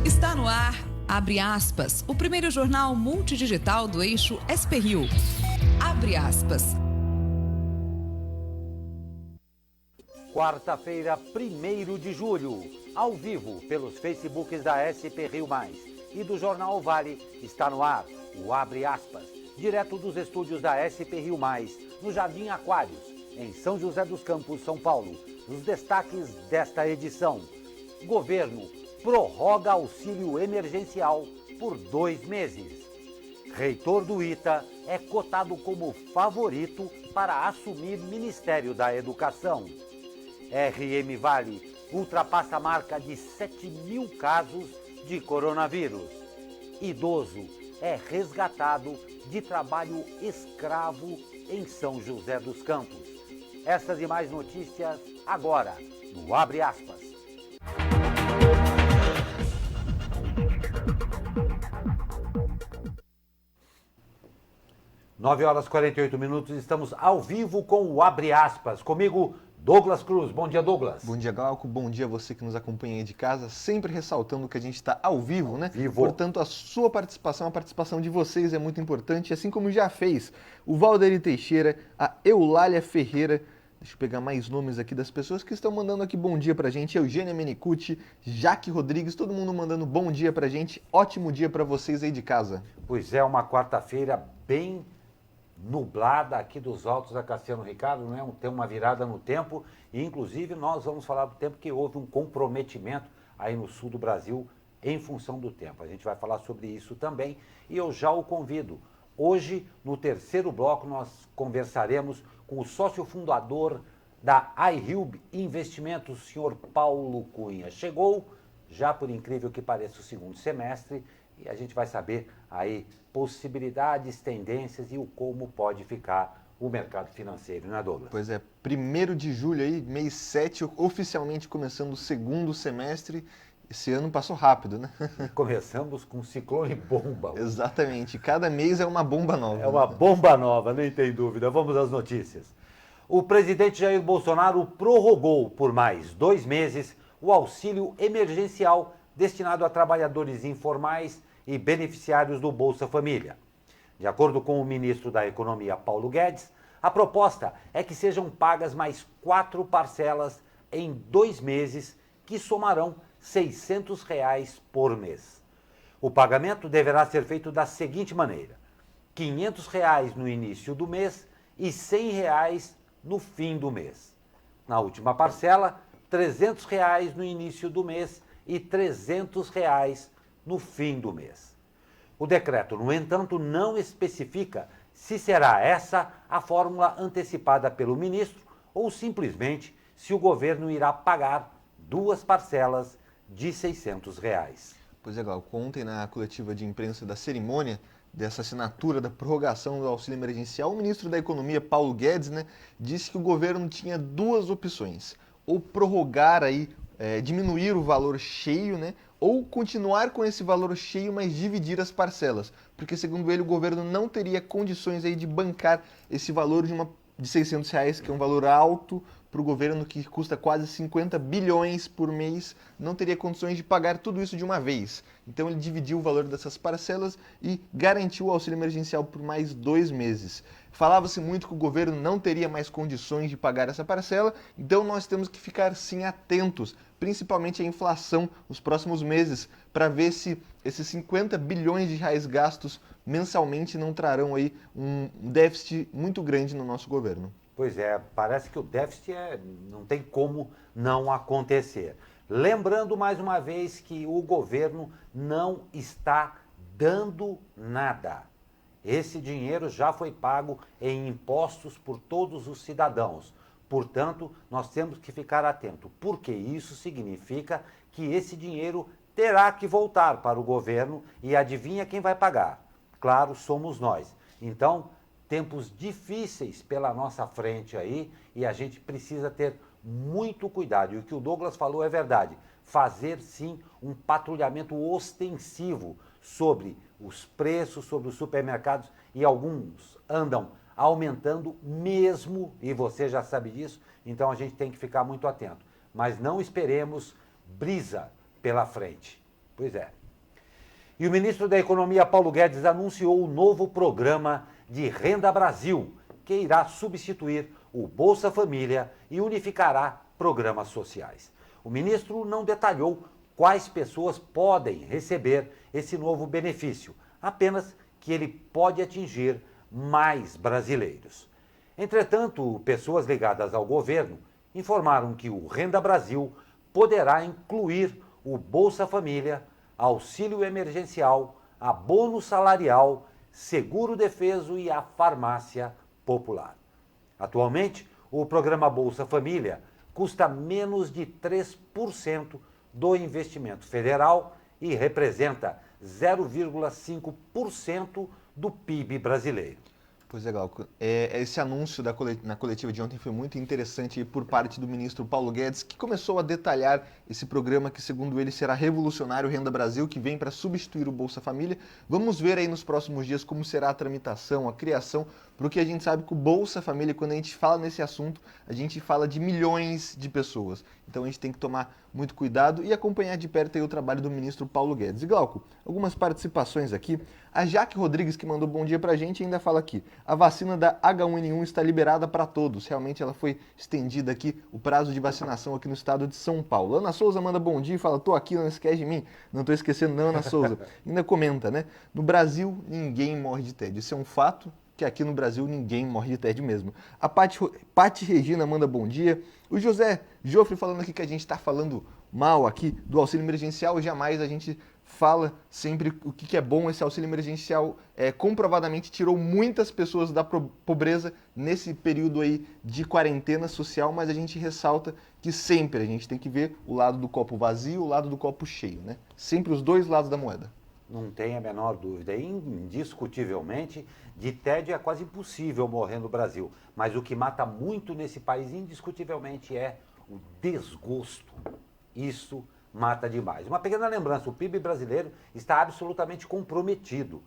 Está no ar, abre aspas, o primeiro jornal multidigital do eixo SP-Rio. Abre aspas. Quarta-feira, 1º de julho, ao vivo pelos Facebooks da SP Rio Mais e do Jornal Vale, está no ar o Abre Aspas, direto dos estúdios da SP Rio Mais, no Jardim Aquários, em São José dos Campos, São Paulo. Os destaques desta edição: governo prorroga auxílio emergencial por 2 meses. Reitor do ITA é cotado como favorito para assumir Ministério da Educação. RM Vale ultrapassa a marca de 7.000 casos de coronavírus. Idoso é resgatado de trabalho escravo em São José dos Campos. Essas e mais notícias agora no Abre Aspas. 9h48, estamos ao vivo com o Abre Aspas. Comigo, Douglas Cruz. Bom dia, Douglas. Bom dia, Glauco. Bom dia a você que nos acompanha aí de casa. Sempre ressaltando que a gente está ao vivo, né? Vivo. Portanto, a sua participação, a participação de vocês é muito importante, assim como já fez o Valderi Teixeira, a Eulália Ferreira. Deixa eu pegar mais nomes aqui das pessoas que estão mandando aqui bom dia pra gente. Eugênia Menicucci, Jaque Rodrigues, todo mundo mandando bom dia pra gente. Ótimo dia pra vocês aí de casa. Pois é, uma quarta-feira bem nublada aqui dos altos da Cassiano Ricardo, né? Tem uma virada no tempo e, inclusive, nós vamos falar do tempo que houve um comprometimento aí no sul do Brasil em função do tempo. A gente vai falar sobre isso também e eu já o convido. Hoje, no terceiro bloco, nós conversaremos com o sócio fundador da iHilb Investimentos, o senhor Paulo Cunha. Chegou, já por incrível que pareça, o segundo semestre e a gente vai saber aí possibilidades, tendências e o como pode ficar o mercado financeiro, né, Douglas? Pois é, 1º de julho aí, mês 7, oficialmente começando o segundo semestre. Esse ano passou rápido, né? Começamos com ciclone bomba. Exatamente, cada mês é uma bomba nova. É uma bomba nova, nem tem dúvida. Vamos às notícias. O presidente Jair Bolsonaro prorrogou por mais 2 meses o auxílio emergencial destinado a trabalhadores informais e beneficiários do Bolsa Família. De acordo com o ministro da Economia, Paulo Guedes, a proposta é que sejam pagas mais 4 parcelas em 2 meses, que somarão R$ 600 por mês. O pagamento deverá ser feito da seguinte maneira: R$ 500 no início do mês e R$ 100 no fim do mês. Na última parcela, R$ 300 no início do mês e R$ 300 no fim do mês. O decreto, no entanto, não especifica se será essa a fórmula antecipada pelo ministro ou simplesmente se o governo irá pagar 2 parcelas de R$ 600. Pois é, Glauco, ontem na coletiva de imprensa da cerimônia dessa assinatura da prorrogação do auxílio emergencial, o ministro da Economia, Paulo Guedes, disse que o governo tinha 2 opções: ou prorrogar aí, diminuir o valor cheio, ou continuar com esse valor cheio, mas dividir as parcelas, porque segundo ele o governo não teria condições aí de bancar esse valor de R$ 600, que é um valor alto para o governo que custa quase 50 bilhões por mês, não teria condições de pagar tudo isso de uma vez. Então ele dividiu o valor dessas parcelas e garantiu o auxílio emergencial por mais 2 meses. Falava-se muito que o governo não teria mais condições de pagar essa parcela, então nós temos que ficar sim atentos, principalmente à inflação nos próximos meses, para ver se esses 50 bilhões de reais gastos mensalmente não trarão aí um déficit muito grande no nosso governo. Pois é, parece que o déficit não tem como não acontecer. Lembrando mais uma vez que o governo não está dando nada. Esse dinheiro já foi pago em impostos por todos os cidadãos. Portanto, nós temos que ficar atentos, porque isso significa que esse dinheiro terá que voltar para o governo e adivinha quem vai pagar? Claro, somos nós. Então, tempos difíceis pela nossa frente aí e a gente precisa ter muito cuidado. E o que o Douglas falou é verdade. Fazer, sim, um patrulhamento ostensivo sobre os preços, sobre os supermercados, e alguns andam aumentando mesmo, e você já sabe disso, então a gente tem que ficar muito atento. Mas não esperemos brisa pela frente, Pois é. E o ministro da Economia, Paulo Guedes, anunciou o novo programa de Renda Brasil, que irá substituir o Bolsa Família e unificará programas sociais. O ministro não detalhou quais pessoas podem receber esse novo benefício, apenas que ele pode atingir mais brasileiros. Entretanto, pessoas ligadas ao governo informaram que o Renda Brasil poderá incluir o Bolsa Família, auxílio emergencial, abono salarial, seguro-defeso e a farmácia popular. Atualmente, o programa Bolsa Família custa menos de 3% do investimento federal e representa 0,5% do PIB brasileiro. Pois é, Glauco. Esse anúncio na coletiva de ontem foi muito interessante por parte do ministro Paulo Guedes, que começou a detalhar esse programa que, segundo ele, será revolucionário, Renda Brasil, que vem para substituir o Bolsa Família. Vamos ver aí nos próximos dias como será a tramitação, a criação, porque a gente sabe que o Bolsa Família, quando a gente fala nesse assunto, a gente fala de milhões de pessoas. Então a gente tem que tomar muito cuidado e acompanhar de perto aí o trabalho do ministro Paulo Guedes. E Glauco, algumas participações aqui. A Jaque Rodrigues, que mandou bom dia pra gente, ainda fala aqui: a vacina da H1N1 está liberada para todos. Realmente ela foi estendida aqui, o prazo de vacinação aqui no estado de São Paulo. Ana Souza manda bom dia e fala: tô aqui, não esquece de mim. Não tô esquecendo não, Ana Souza. Ainda comenta, né? No Brasil, ninguém morre de tédio. Isso é um fato, que aqui no Brasil ninguém morre de tédio mesmo. A Pati Regina manda bom dia. O José Jofre falando aqui que a gente está falando mal aqui do auxílio emergencial. Jamais a gente fala sempre o que é bom. Esse auxílio emergencial comprovadamente tirou muitas pessoas da pobreza nesse período aí de quarentena social, mas a gente ressalta que sempre a gente tem que ver o lado do copo vazio, o lado do copo cheio, né? Sempre os dois lados da moeda. Não tem a menor dúvida. Indiscutivelmente, de tédio é quase impossível morrer no Brasil. Mas o que mata muito nesse país, indiscutivelmente, é o desgosto. Isso mata demais. Uma pequena lembrança: o PIB brasileiro está absolutamente comprometido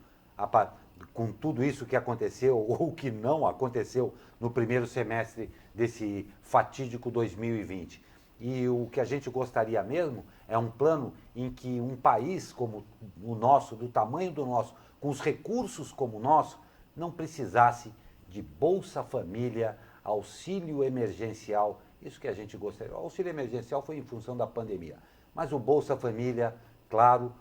com tudo isso que aconteceu ou que não aconteceu no primeiro semestre desse fatídico 2020. E o que a gente gostaria mesmo é um plano em que um país como o nosso, do tamanho do nosso, com os recursos como o nosso, não precisasse de Bolsa Família, auxílio emergencial. Isso que a gente gostaria. O auxílio emergencial foi em função da pandemia. Mas o Bolsa Família, claro,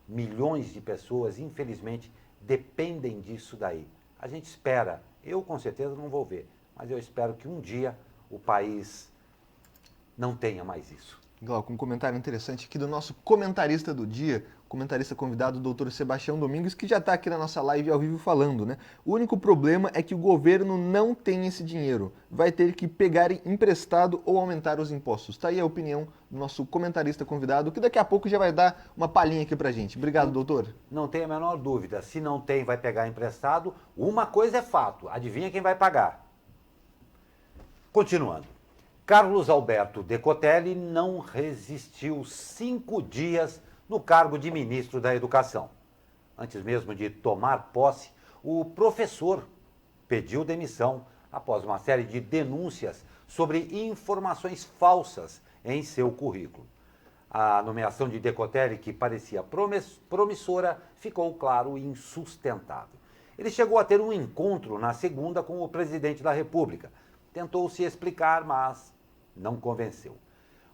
milhões de pessoas, infelizmente, dependem disso daí. A gente espera, eu com certeza não vou ver, mas eu espero que um dia o país não tenha mais isso. Glauco, um comentário interessante aqui do nosso comentarista do dia, comentarista convidado, o doutor Sebastião Domingos, que já está aqui na nossa live ao vivo falando, né? O único problema é que o governo não tem esse dinheiro. Vai ter que pegar emprestado ou aumentar os impostos. Está aí a opinião do nosso comentarista convidado, que daqui a pouco já vai dar uma palhinha aqui pra gente. Obrigado, doutor. Não tem a menor dúvida. Se não tem, vai pegar emprestado. Uma coisa é fato. Adivinha quem vai pagar? Continuando. Carlos Alberto Decotelli não resistiu 5 dias no cargo de ministro da Educação. Antes mesmo de tomar posse, o professor pediu demissão após uma série de denúncias sobre informações falsas em seu currículo. A nomeação de Decotelli, que parecia promissora, ficou, claro, insustentável. Ele chegou a ter um encontro na segunda com o presidente da República. Tentou se explicar, mas não convenceu.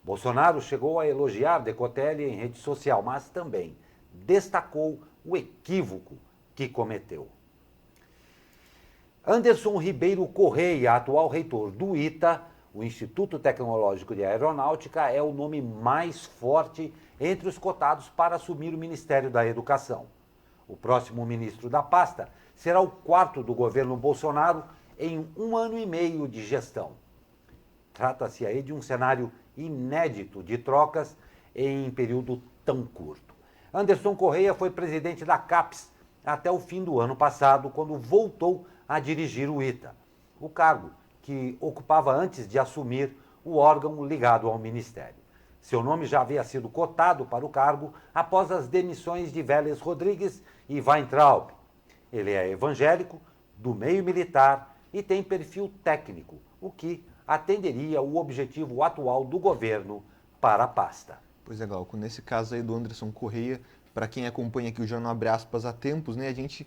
Bolsonaro chegou a elogiar Decotelli em rede social, mas também destacou o equívoco que cometeu. Anderson Ribeiro Correia, atual reitor do ITA, o Instituto Tecnológico de Aeronáutica, é o nome mais forte entre os cotados para assumir o Ministério da Educação. O próximo ministro da pasta será o 4º do governo Bolsonaro em 1 ano e meio de gestão. Trata-se aí de um cenário inédito de trocas em período tão curto. Anderson Correia foi presidente da CAPES até o fim do ano passado, quando voltou a dirigir o ITA, o cargo que ocupava antes de assumir o órgão ligado ao Ministério. Seu nome já havia sido cotado para o cargo após as demissões de Vélez Rodrigues e Weintraub. Ele é evangélico, do meio militar e tem perfil técnico, o que atenderia o objetivo atual do governo para a pasta. Pois é, Glauco, nesse caso aí do Anderson Correia, para quem acompanha aqui o Jornal Abre Aspas há tempos, né, a gente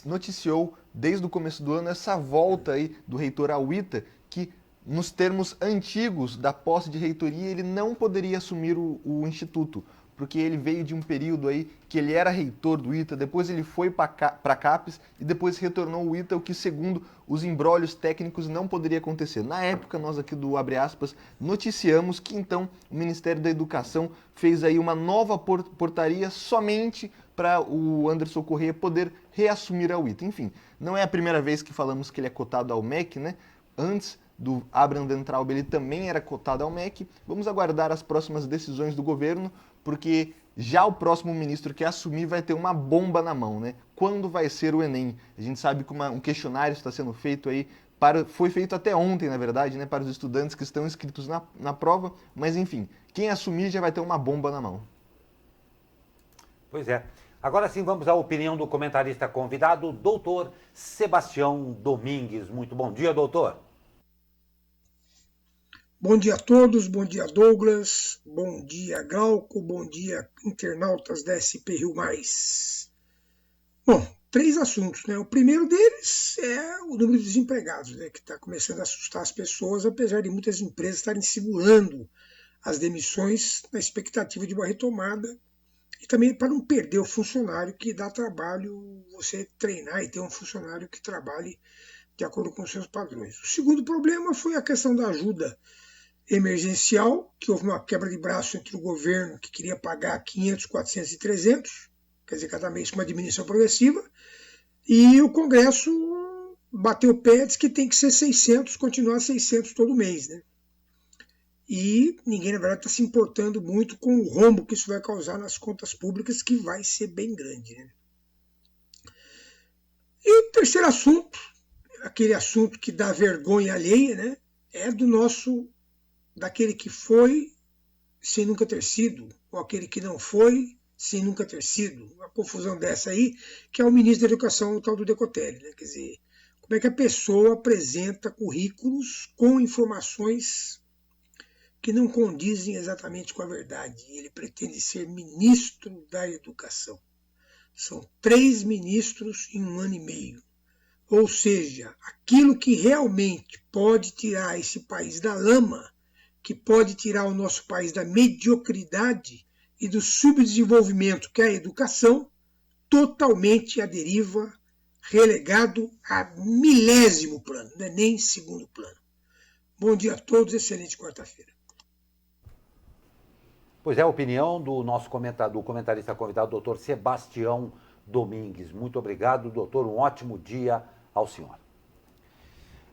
noticiou desde o começo do ano essa volta aí do reitor ao ITA, que nos termos antigos da posse de reitoria ele não poderia assumir o instituto, porque ele veio de um período aí que ele era reitor do ITA, depois ele foi para a CAPES e depois retornou ao ITA, o que segundo os imbrólios técnicos não poderia acontecer. Na época, nós aqui do Abre Aspas noticiamos que então o Ministério da Educação fez aí uma nova portaria somente para o Anderson Correia poder reassumir ao ITA. Enfim, não é a primeira vez que falamos que ele é cotado ao MEC, né? Antes do Abraham Weintraub, ele também era cotado ao MEC. Vamos aguardar as próximas decisões do governo, porque já o próximo ministro que assumir vai ter uma bomba na mão, né? Quando vai ser o Enem? A gente sabe que um questionário está sendo feito aí, foi feito até ontem, na verdade, né, para os estudantes que estão inscritos na prova, mas enfim, quem assumir já vai ter uma bomba na mão. Pois é. Agora sim, vamos à opinião do comentarista convidado, doutor Sebastião Domingues. Muito bom dia, doutor. Bom dia a todos, bom dia Douglas, bom dia Glauco, bom dia internautas da SP Rio+. Bom, 3 assuntos, né? O primeiro deles é o número de desempregados, né, que está começando a assustar as pessoas, apesar de muitas empresas estarem segurando as demissões na expectativa de uma retomada e também para não perder o funcionário, que dá trabalho você treinar e ter um funcionário que trabalhe de acordo com os seus padrões. O segundo problema foi a questão da ajuda emergencial, que houve uma quebra de braço entre o governo, que queria pagar 500, 400 e 300, quer dizer, cada mês com uma diminuição progressiva, e o Congresso bateu o pé, disse que tem que ser 600, continuar 600 todo mês, né? E ninguém, na verdade, está se importando muito com o rombo que isso vai causar nas contas públicas, que vai ser bem grande, né? E o terceiro assunto, aquele assunto que dá vergonha alheia, né? É daquele que foi sem nunca ter sido, ou aquele que não foi sem nunca ter sido. Uma confusão dessa aí, que é o ministro da Educação, o tal do Decotelli, né? Quer dizer, como é que a pessoa apresenta currículos com informações que não condizem exatamente com a verdade. Ele pretende ser ministro da Educação. São 3 ministros em 1 ano e meio. Ou seja, aquilo que realmente pode tirar esse país da lama, que pode tirar o nosso país da mediocridade e do subdesenvolvimento, que é a educação, totalmente à deriva, relegado a 1000º plano, não é nem 2º plano. Bom dia a todos, excelente quarta-feira. Pois é, a opinião do nosso comentarista convidado, doutor Sebastião Domingues. Muito obrigado, doutor, um ótimo dia ao senhor.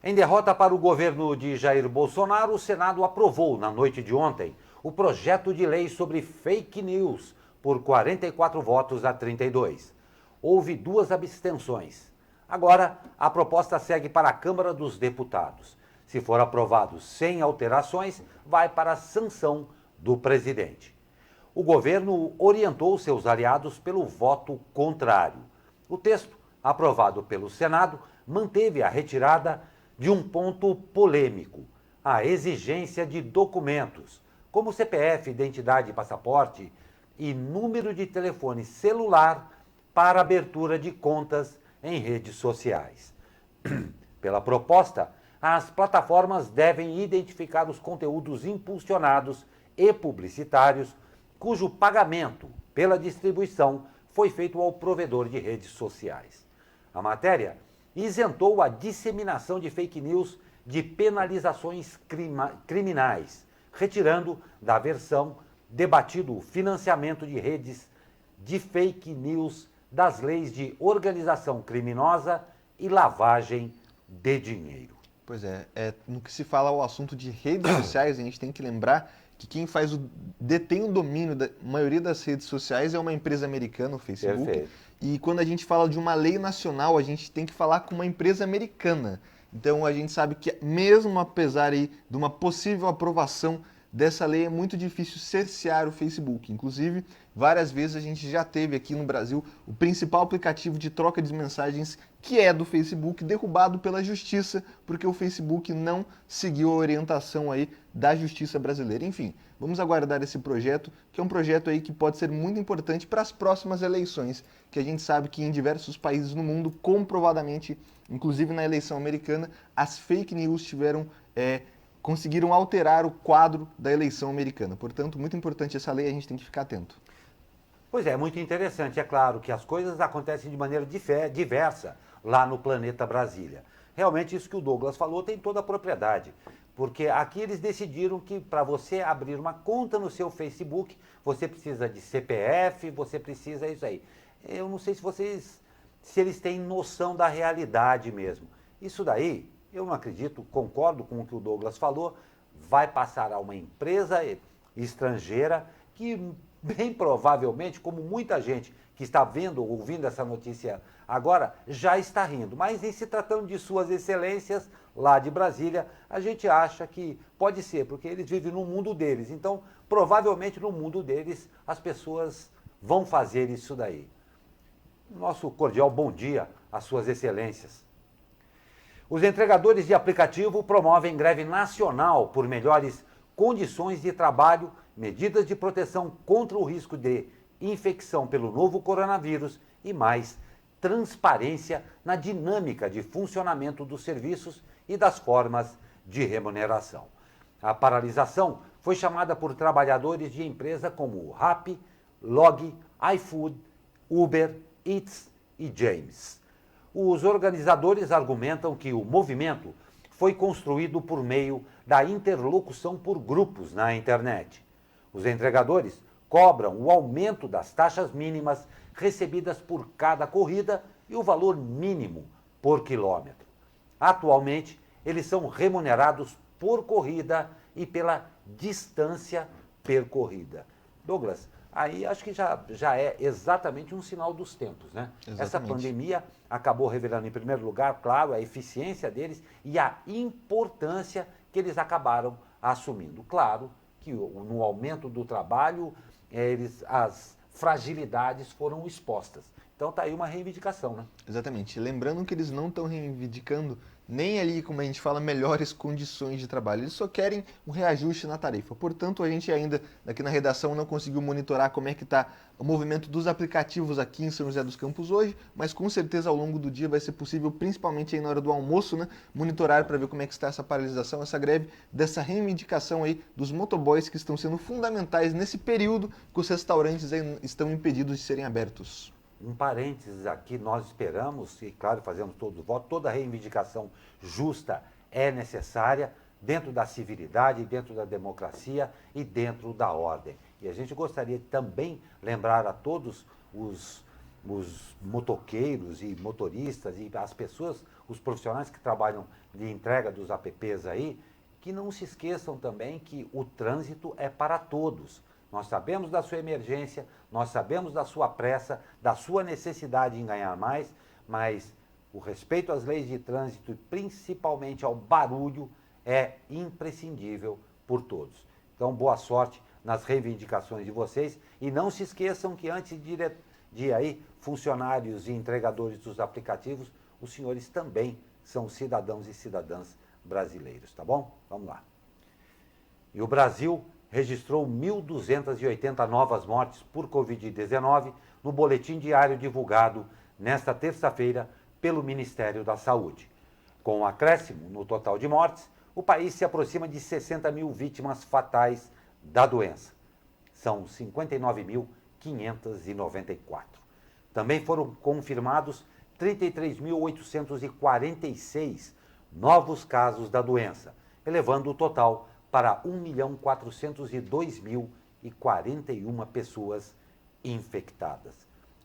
Em derrota para o governo de Jair Bolsonaro, o Senado aprovou, na noite de ontem, o projeto de lei sobre fake news por 44 votos a 32. Houve 2 abstenções. Agora, a proposta segue para a Câmara dos Deputados. Se for aprovado sem alterações, vai para a sanção do presidente. O governo orientou seus aliados pelo voto contrário. O texto, aprovado pelo Senado, manteve a retirada de um ponto polêmico, a exigência de documentos, como CPF, identidade e passaporte e número de telefone celular para abertura de contas em redes sociais. Pela proposta, as plataformas devem identificar os conteúdos impulsionados e publicitários cujo pagamento pela distribuição foi feito ao provedor de redes sociais. A matéria isentou a disseminação de fake news de penalizações criminais, retirando da versão debatido o financiamento de redes de fake news das leis de organização criminosa e lavagem de dinheiro. Pois é, no que se fala ao assunto de redes sociais, a gente tem que lembrar que quem detém o domínio da maioria das redes sociais é uma empresa americana, o Facebook. Perfeito. E quando a gente fala de uma lei nacional, a gente tem que falar com uma empresa americana. Então a gente sabe que mesmo apesar aí de uma possível aprovação dessa lei, é muito difícil cercear o Facebook. Inclusive, várias vezes a gente já teve aqui no Brasil o principal aplicativo de troca de mensagens, que é do Facebook, derrubado pela Justiça, porque o Facebook não seguiu a orientação aí da Justiça brasileira. Enfim, vamos aguardar esse projeto, que é um projeto aí que pode ser muito importante para as próximas eleições, que a gente sabe que em diversos países no mundo, comprovadamente, inclusive na eleição americana, as fake news conseguiram alterar o quadro da eleição americana. Portanto, muito importante essa lei, a gente tem que ficar atento. Pois é, muito interessante. É claro que as coisas acontecem de maneira diversa lá no planeta Brasília. Realmente isso que o Douglas falou tem toda a propriedade, porque aqui eles decidiram que para você abrir uma conta no seu Facebook, você precisa de CPF, você precisa isso aí. Eu não sei se eles têm noção da realidade mesmo. Isso daí, eu não acredito, concordo com o que o Douglas falou, vai passar a uma empresa estrangeira que bem provavelmente, como muita gente que está ouvindo essa notícia agora, já está rindo. Mas em se tratando de suas excelências lá de Brasília, a gente acha que pode ser, porque eles vivem no mundo deles. Então, provavelmente no mundo deles, as pessoas vão fazer isso daí. Nosso cordial bom dia às suas excelências. Os entregadores de aplicativo promovem greve nacional por melhores condições de trabalho, medidas de proteção contra o risco de infecção pelo novo coronavírus e mais transparência na dinâmica de funcionamento dos serviços e das formas de remuneração. A paralisação foi chamada por trabalhadores de empresas como Rappi, Log, iFood, Uber, Eats e James. Os organizadores argumentam que o movimento foi construído por meio da interlocução por grupos na internet. Os entregadores cobram o aumento das taxas mínimas recebidas por cada corrida e o valor mínimo por quilômetro. Atualmente, eles são remunerados por corrida e pela distância percorrida. Douglas, aí acho que já é exatamente um sinal dos tempos, né? Exatamente. Essa pandemia acabou revelando, em primeiro lugar, claro, a eficiência deles e a importância que eles acabaram assumindo. Claro que no aumento do trabalho, as fragilidades foram expostas. Então está aí uma reivindicação, né? Exatamente. Lembrando que eles não estão reivindicando nem ali, como a gente fala, melhores condições de trabalho. Eles só querem um reajuste na tarifa. Portanto, a gente ainda, aqui na redação, não conseguiu monitorar como é que está o movimento dos aplicativos aqui em São José dos Campos hoje, mas com certeza ao longo do dia vai ser possível, principalmente aí na hora do almoço, né, monitorar para ver como é que está essa paralisação, essa greve, dessa reivindicação aí dos motoboys que estão sendo fundamentais nesse período que os restaurantes aí estão impedidos de serem abertos. Um parênteses aqui, nós esperamos, e claro, fazemos todos o voto, toda reivindicação justa é necessária dentro da civilidade, dentro da democracia e dentro da ordem. E a gente gostaria de também lembrar a todos os motoqueiros e motoristas e as pessoas, os profissionais que trabalham de entrega dos apps aí, que não se esqueçam também que o trânsito é para todos. Nós sabemos da sua emergência, nós sabemos da sua pressa, da sua necessidade em ganhar mais, mas o respeito às leis de trânsito e principalmente ao barulho é imprescindível por todos. Então, boa sorte nas reivindicações de vocês e não se esqueçam que antes de aí, funcionários e entregadores dos aplicativos, os senhores também são cidadãos e cidadãs brasileiros, tá bom? Vamos lá. E o Brasil registrou 1.280 novas mortes por Covid-19 no boletim diário divulgado nesta terça-feira pelo Ministério da Saúde. Com um acréscimo no total de mortes, o país se aproxima de 60 mil vítimas fatais da doença. São 59.594. Também foram confirmados 33.846 novos casos da doença, elevando o total para 1.402.041 pessoas infectadas.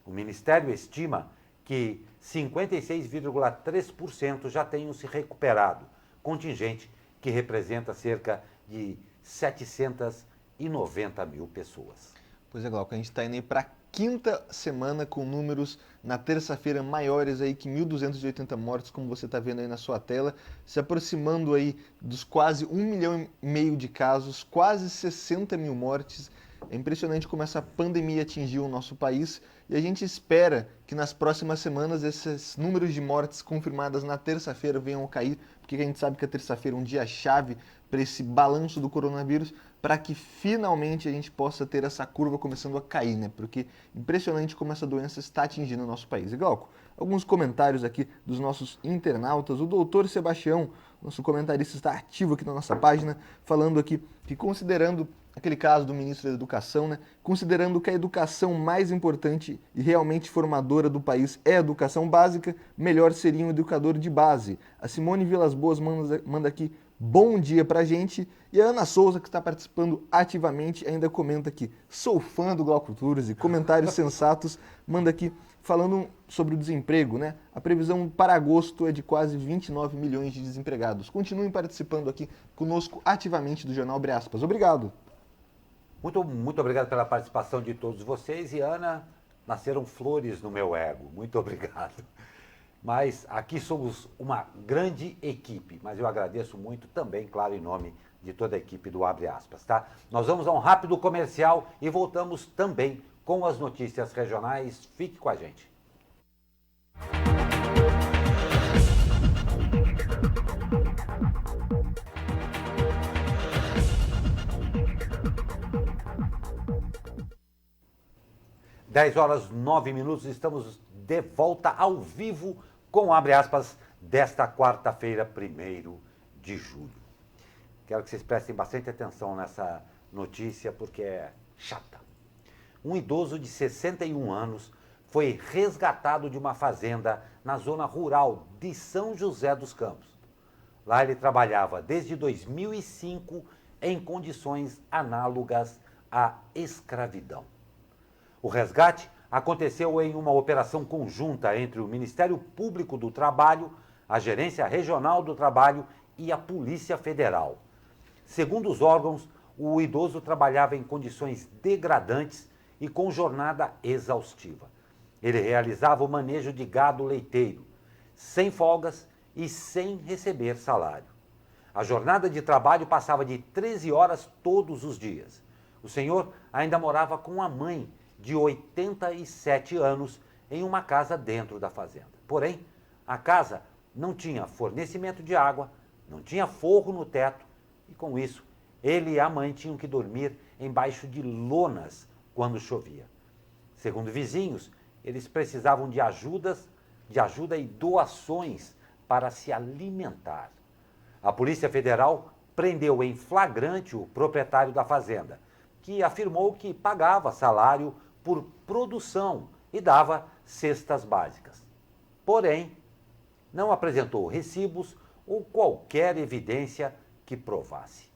O Ministério estima que 56,3% já tenham se recuperado, contingente que representa cerca de 790 mil pessoas. Pois é, Glauco, a gente está indo aí para a quinta semana com números na terça-feira maiores aí que 1.280 mortes, como você está vendo aí na sua tela, se aproximando aí dos quase 1,5 milhão de casos, quase 60 mil mortes. É impressionante como essa pandemia atingiu o nosso país e a gente espera que nas próximas semanas esses números de mortes confirmadas na terça-feira venham a cair, porque a gente sabe que a terça-feira é um dia-chave para esse balanço do coronavírus, para que finalmente a gente possa ter essa curva começando a cair, né? Porque impressionante como essa doença está atingindo o nosso país. E Glauco, alguns comentários aqui dos nossos internautas. O doutor Sebastião, nosso comentarista, está ativo aqui na nossa página, falando aqui que considerando aquele caso do ministro da Educação, né? Considerando que a educação mais importante e realmente formadora do país é a educação básica, melhor seria um educador de base. A Simone Vilas Boas manda aqui bom dia pra gente. E a Ana Souza, que está participando ativamente, ainda comenta aqui: sou fã do Glauco Turzi e comentários sensatos, manda aqui falando sobre o desemprego, né? A previsão para agosto é de quase 29 milhões de desempregados. Continuem participando aqui conosco ativamente do Jornal Abre Aspas. Obrigado. Muito obrigado pela participação de todos vocês. E Ana, nasceram flores no meu ego. Muito obrigado. Mas aqui somos uma grande equipe, mas eu agradeço muito também, claro, em nome de toda a equipe do Abre Aspas, tá? Nós vamos a um rápido comercial e voltamos também com as notícias regionais. Fique com a gente. Dez horas 9 minutos, estamos de volta ao vivo com Abre Aspas desta quarta-feira, 1º de julho. Quero que vocês prestem bastante atenção nessa notícia porque é chata. Um idoso de 61 anos foi resgatado de uma fazenda na zona rural de São José dos Campos. Lá ele trabalhava desde 2005 em condições análogas à escravidão. O resgate aconteceu em uma operação conjunta entre o Ministério Público do Trabalho, a Gerência Regional do Trabalho e a Polícia Federal. Segundo os órgãos, o idoso trabalhava em condições degradantes e com jornada exaustiva. Ele realizava o manejo de gado leiteiro, sem folgas e sem receber salário. A jornada de trabalho passava de 13 horas todos os dias. O senhor ainda morava com a mãe, de 87 anos, em uma casa dentro da fazenda. Porém, a casa não tinha fornecimento de água, não tinha forro no teto e, com isso, ele e a mãe tinham que dormir embaixo de lonas quando chovia. Segundo vizinhos, eles precisavam de ajuda e doações para se alimentar. A Polícia Federal prendeu em flagrante o proprietário da fazenda, que afirmou que pagava salário por produção e dava cestas básicas. Porém, não apresentou recibos ou qualquer evidência que provasse.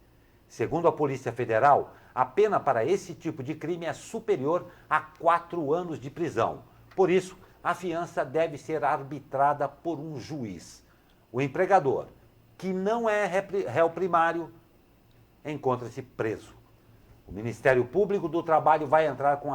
Segundo a Polícia Federal, a pena para esse tipo de crime é superior a 4 anos de prisão. Por isso, a fiança deve ser arbitrada por um juiz. O empregador, que não é réu primário, encontra-se preso. O Ministério Público do Trabalho vai entrar com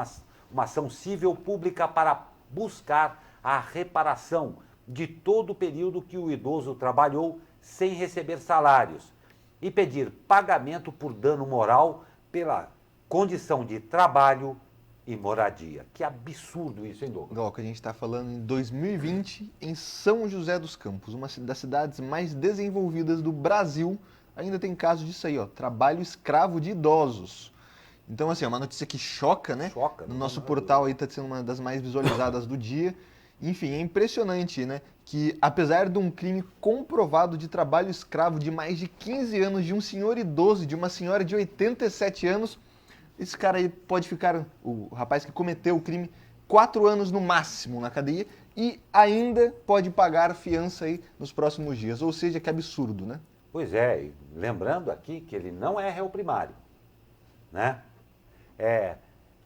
uma ação civil pública para buscar a reparação de todo o período que o idoso trabalhou sem receber salários e pedir pagamento por dano moral pela condição de trabalho e moradia. Que absurdo isso, hein, Douglas? Glauco, a gente está falando em 2020 em São José dos Campos, uma das cidades mais desenvolvidas do Brasil. Ainda tem caso disso aí, ó, trabalho escravo de idosos. Então, assim, é uma notícia que choca, né? Choca. No nosso portal aí está sendo uma das mais visualizadas do dia. Enfim, é impressionante, né? Que apesar de um crime comprovado de trabalho escravo de mais de 15 anos de um senhor idoso, de uma senhora de 87 anos, esse cara aí pode ficar, o rapaz que cometeu o crime, 4 anos no máximo na cadeia e ainda pode pagar fiança aí nos próximos dias. Ou seja, que absurdo, né? Pois é, e lembrando aqui que ele não é réu primário, né? É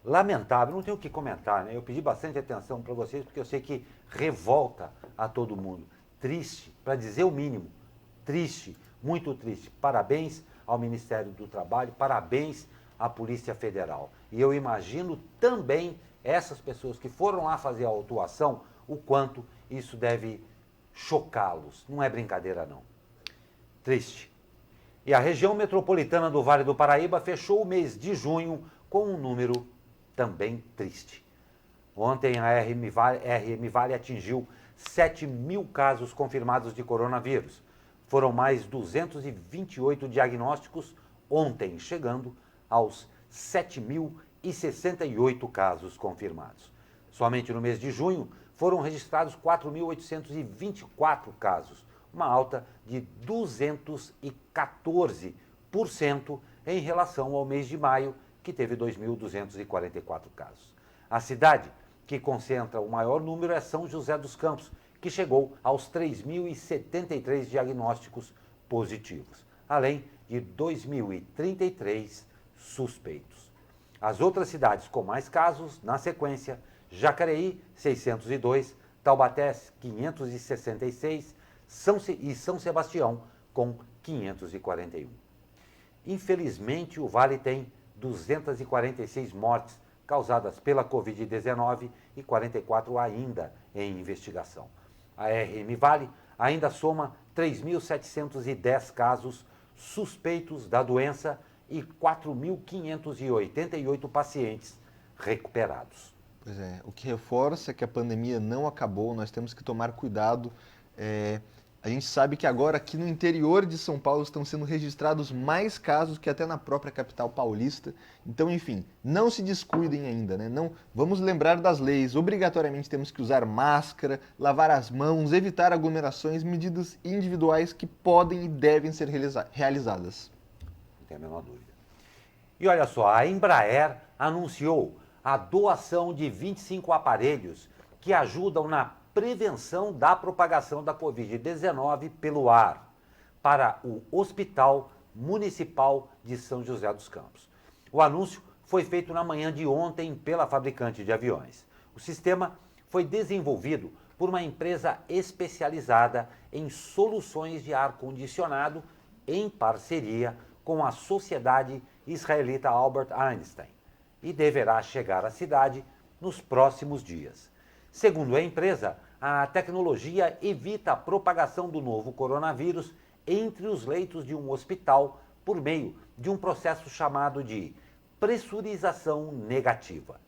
lamentável, não tenho o que comentar, né? Eu pedi bastante atenção para vocês porque eu sei que revolta a todo mundo. Triste, para dizer o mínimo, triste, muito triste. Parabéns ao Ministério do Trabalho, parabéns à Polícia Federal. E eu imagino também essas pessoas que foram lá fazer a autuação, o quanto isso deve chocá-los. Não é brincadeira, não. Triste. E a região metropolitana do Vale do Paraíba fechou o mês de junho com um número também triste. Ontem a RM Vale atingiu 7.000 casos confirmados de coronavírus. Foram mais 228 diagnósticos ontem, chegando aos 7.068 casos confirmados. Somente no mês de junho foram registrados 4.824 casos, uma alta de 214% em relação ao mês de maio, que teve 2.244 casos. A cidade que concentra o maior número é São José dos Campos, que chegou aos 3.073 diagnósticos positivos, além de 2.033 suspeitos. As outras cidades com mais casos, na sequência, Jacareí, 602, Taubaté, 566 e São Sebastião, com 541. Infelizmente, o Vale tem 246 mortes causadas pela Covid-19 e 44 ainda em investigação. A RM Vale ainda soma 3.710 casos suspeitos da doença e 4.588 pacientes recuperados. Pois é, o que reforça é que a pandemia não acabou, nós temos que tomar cuidado. A gente sabe que agora aqui no interior de São Paulo estão sendo registrados mais casos que até na própria capital paulista. Então, enfim, não se descuidem ainda, né? Não, vamos lembrar das leis. Obrigatoriamente temos que usar máscara, lavar as mãos, evitar aglomerações, medidas individuais que podem e devem ser realizadas. Não tem a menor dúvida. E olha só, a Embraer anunciou a doação de 25 aparelhos que ajudam na prevenção da propagação da Covid-19 pelo ar para o Hospital Municipal de São José dos Campos. O anúncio foi feito na manhã de ontem pela fabricante de aviões. O sistema foi desenvolvido por uma empresa especializada em soluções de ar-condicionado em parceria com a Sociedade Israelita Albert Einstein e deverá chegar à cidade nos próximos dias. Segundo a empresa, a tecnologia evita a propagação do novo coronavírus entre os leitos de um hospital por meio de um processo chamado de pressurização negativa.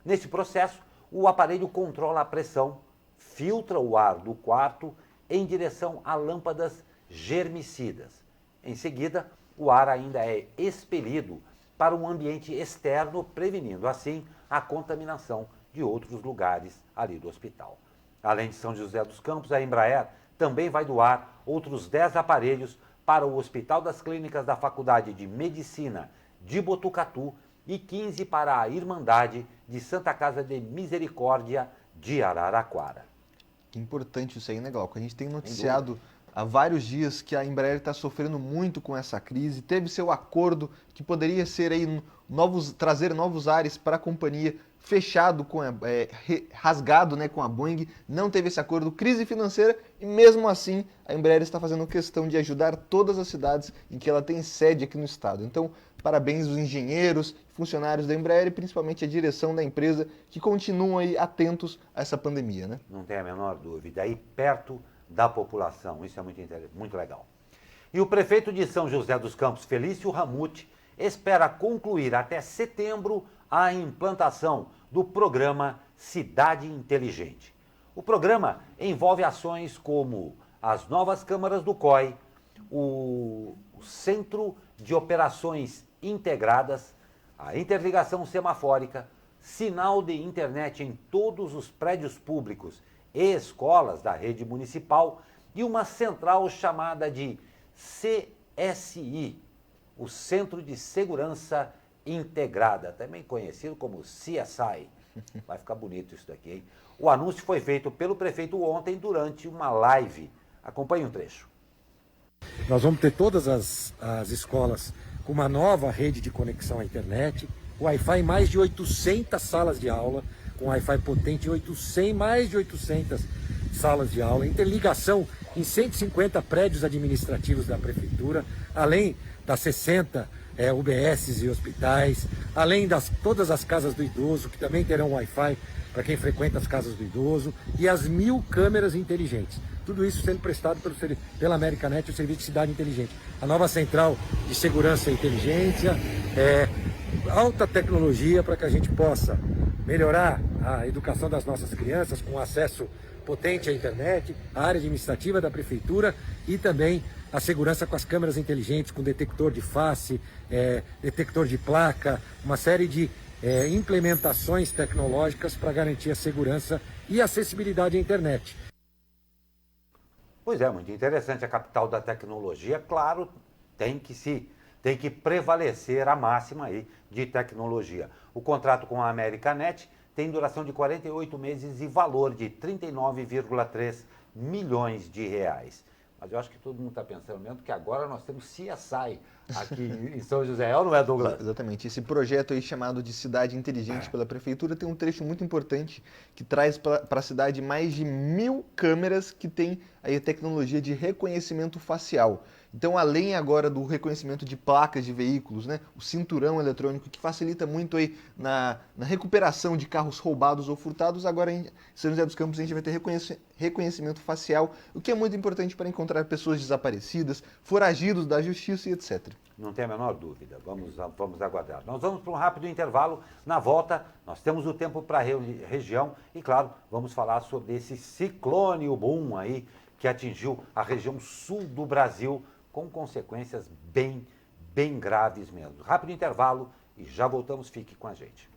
Nesse processo, o aparelho controla a pressão, filtra o ar do quarto em direção a lâmpadas germicidas. Em seguida, o ar ainda é expelido para um ambiente externo, prevenindo assim a contaminação de outros lugares ali do hospital. Além de São José dos Campos, a Embraer também vai doar outros 10 aparelhos para o Hospital das Clínicas da Faculdade de Medicina de Botucatu e 15 para a Irmandade de Santa Casa de Misericórdia de Araraquara. Importante isso aí, né, Glauco? A gente tem noticiado há vários dias que a Embraer está sofrendo muito com essa crise, teve seu acordo que poderia ser aí trazer novos ares para a companhia, fechado, rasgado, né, com a Boeing, não teve esse acordo, crise financeira, e mesmo assim a Embraer está fazendo questão de ajudar todas as cidades em que ela tem sede aqui no estado. Então, parabéns aos engenheiros, funcionários da Embraer e principalmente a direção da empresa que continuam aí atentos a essa pandemia, né? Não tem a menor dúvida, aí perto da população, isso é muito legal. E o prefeito de São José dos Campos, Felício Ramute, espera concluir até setembro a implantação do programa Cidade Inteligente. O programa envolve ações como as novas câmaras do COI, o Centro de Operações Integradas, a interligação semafórica, sinal de internet em todos os prédios públicos e escolas da rede municipal e uma central chamada de CSI, o Centro de Segurança Integrada, também conhecido como CSI. Vai ficar bonito isso daqui, hein? O anúncio foi feito pelo prefeito ontem durante uma live. Acompanhe um trecho. Nós vamos ter todas as escolas com uma nova rede de conexão à internet, Wi-Fi em mais de 800 salas de aula, com Wi-Fi potente em mais de 800 salas de aula, interligação em 150 prédios administrativos da prefeitura, além das 60 UBSs e hospitais, além das todas as casas do idoso, que também terão Wi-Fi para quem frequenta as casas do idoso, e as 1000 câmeras inteligentes. Tudo isso sendo prestado pela Americanet, o Serviço de Cidade Inteligente. A nova central de segurança e inteligência, alta tecnologia para que a gente possa melhorar a educação das nossas crianças com acesso potente à internet, a área administrativa da prefeitura e também a segurança com as câmeras inteligentes, com detector de face, detector de placa, uma série de implementações tecnológicas para garantir a segurança e acessibilidade à internet. Pois é, muito interessante. A capital da tecnologia, claro, tem que prevalecer a máxima aí de tecnologia. O contrato com a Americanet tem duração de 48 meses e valor de 39,3 milhões de reais. Mas eu acho que todo mundo está pensando mesmo que agora nós temos CSI aqui em São José, não é, Douglas? Exatamente. Esse projeto aí chamado de Cidade Inteligente pela Prefeitura tem um trecho muito importante que traz para a cidade mais de 1.000 câmeras que tem aí a tecnologia de reconhecimento facial. Então, além agora do reconhecimento de placas de veículos, né, o cinturão eletrônico que facilita muito aí na recuperação de carros roubados ou furtados, agora em São José dos Campos a gente vai ter reconhecimento facial, o que é muito importante para encontrar pessoas desaparecidas, foragidos da justiça e etc. Não tem a menor dúvida. Vamos aguardar. Nós vamos para um rápido intervalo. Na volta, nós temos o tempo para a região e, claro, vamos falar sobre esse ciclone, o boom aí, que atingiu a região sul do Brasil, com consequências bem graves mesmo. Rápido intervalo e já voltamos. Fique com a gente.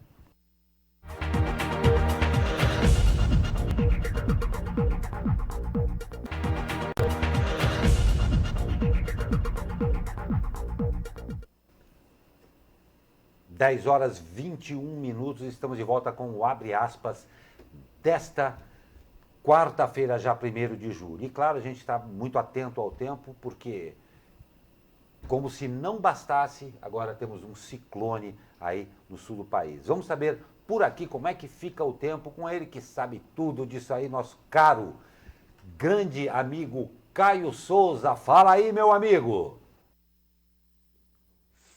Dez horas 21 minutos, estamos de volta com o Abre Aspas desta quarta-feira, já 1º de julho. E claro, a gente está muito atento ao tempo, porque, como se não bastasse, agora temos um ciclone aí no sul do país. Vamos saber por aqui como é que fica o tempo com ele que sabe tudo disso aí, nosso caro, grande amigo Caio Souza. Fala aí, meu amigo!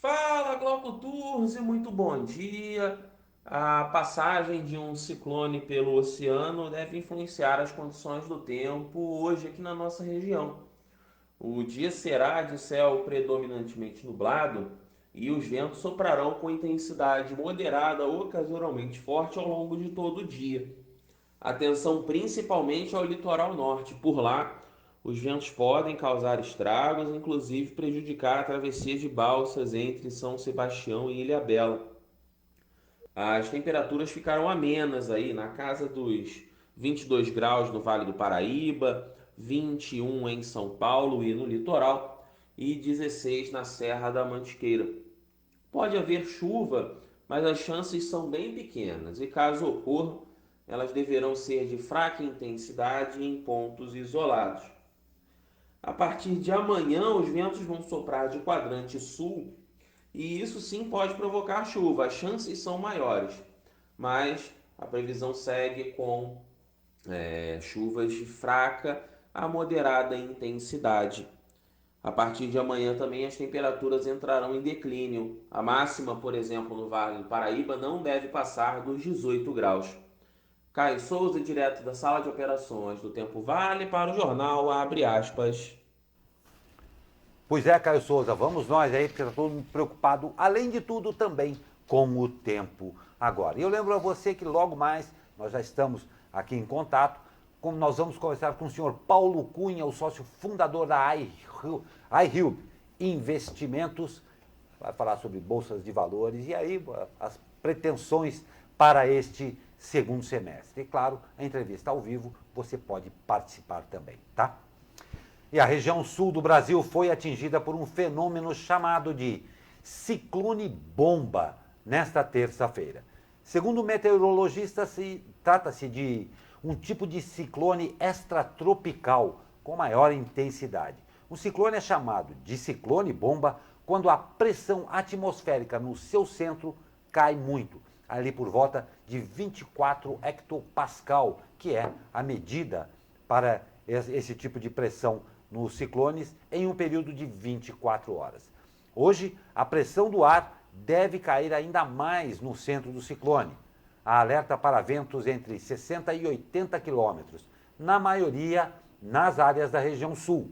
Fala, Glauco Turzi, muito bom dia. A passagem de um ciclone pelo oceano deve influenciar as condições do tempo hoje aqui na nossa região. O dia será de céu predominantemente nublado e os ventos soprarão com intensidade moderada, ocasionalmente forte ao longo de todo o dia. Atenção principalmente ao litoral norte. Por lá, os ventos podem causar estragos, inclusive prejudicar a travessia de balsas entre São Sebastião e Ilhabela. As temperaturas ficarão amenas aí, na casa dos 22 graus no Vale do Paraíba, 21 em São Paulo e no litoral, e 16 na Serra da Mantiqueira. Pode haver chuva, mas as chances são bem pequenas, e caso ocorra, elas deverão ser de fraca intensidade em pontos isolados. A partir de amanhã, os ventos vão soprar de quadrante sul, e isso sim pode provocar chuva. As chances são maiores, mas a previsão segue com chuvas de fraca a moderada intensidade. A partir de amanhã também as temperaturas entrarão em declínio. A máxima, por exemplo, no Vale do Paraíba não deve passar dos 18 graus. Caio Souza, direto da Sala de Operações do Tempo Vale, para o jornal Abre Aspas. Pois é, Caio Souza, vamos nós aí, porque está todo mundo preocupado, além de tudo, também com o tempo agora. E eu lembro a você que logo mais nós já estamos aqui em contato, como nós vamos conversar com o senhor Paulo Cunha, o sócio fundador da iHub Investimentos, vai falar sobre bolsas de valores e aí as pretensões para este segundo semestre. E claro, a entrevista ao vivo, você pode participar também, tá? E a região sul do Brasil foi atingida por um fenômeno chamado de ciclone bomba nesta terça-feira. Segundo meteorologistas, trata-se de um tipo de ciclone extratropical com maior intensidade. O ciclone é chamado de ciclone bomba quando a pressão atmosférica no seu centro cai muito, ali por volta de 24 hectopascal, que é a medida para esse tipo de pressão nos ciclones em um período de 24 horas. Hoje, a pressão do ar deve cair ainda mais no centro do ciclone. Há alerta para ventos entre 60 e 80 quilômetros, na maioria nas áreas da região sul.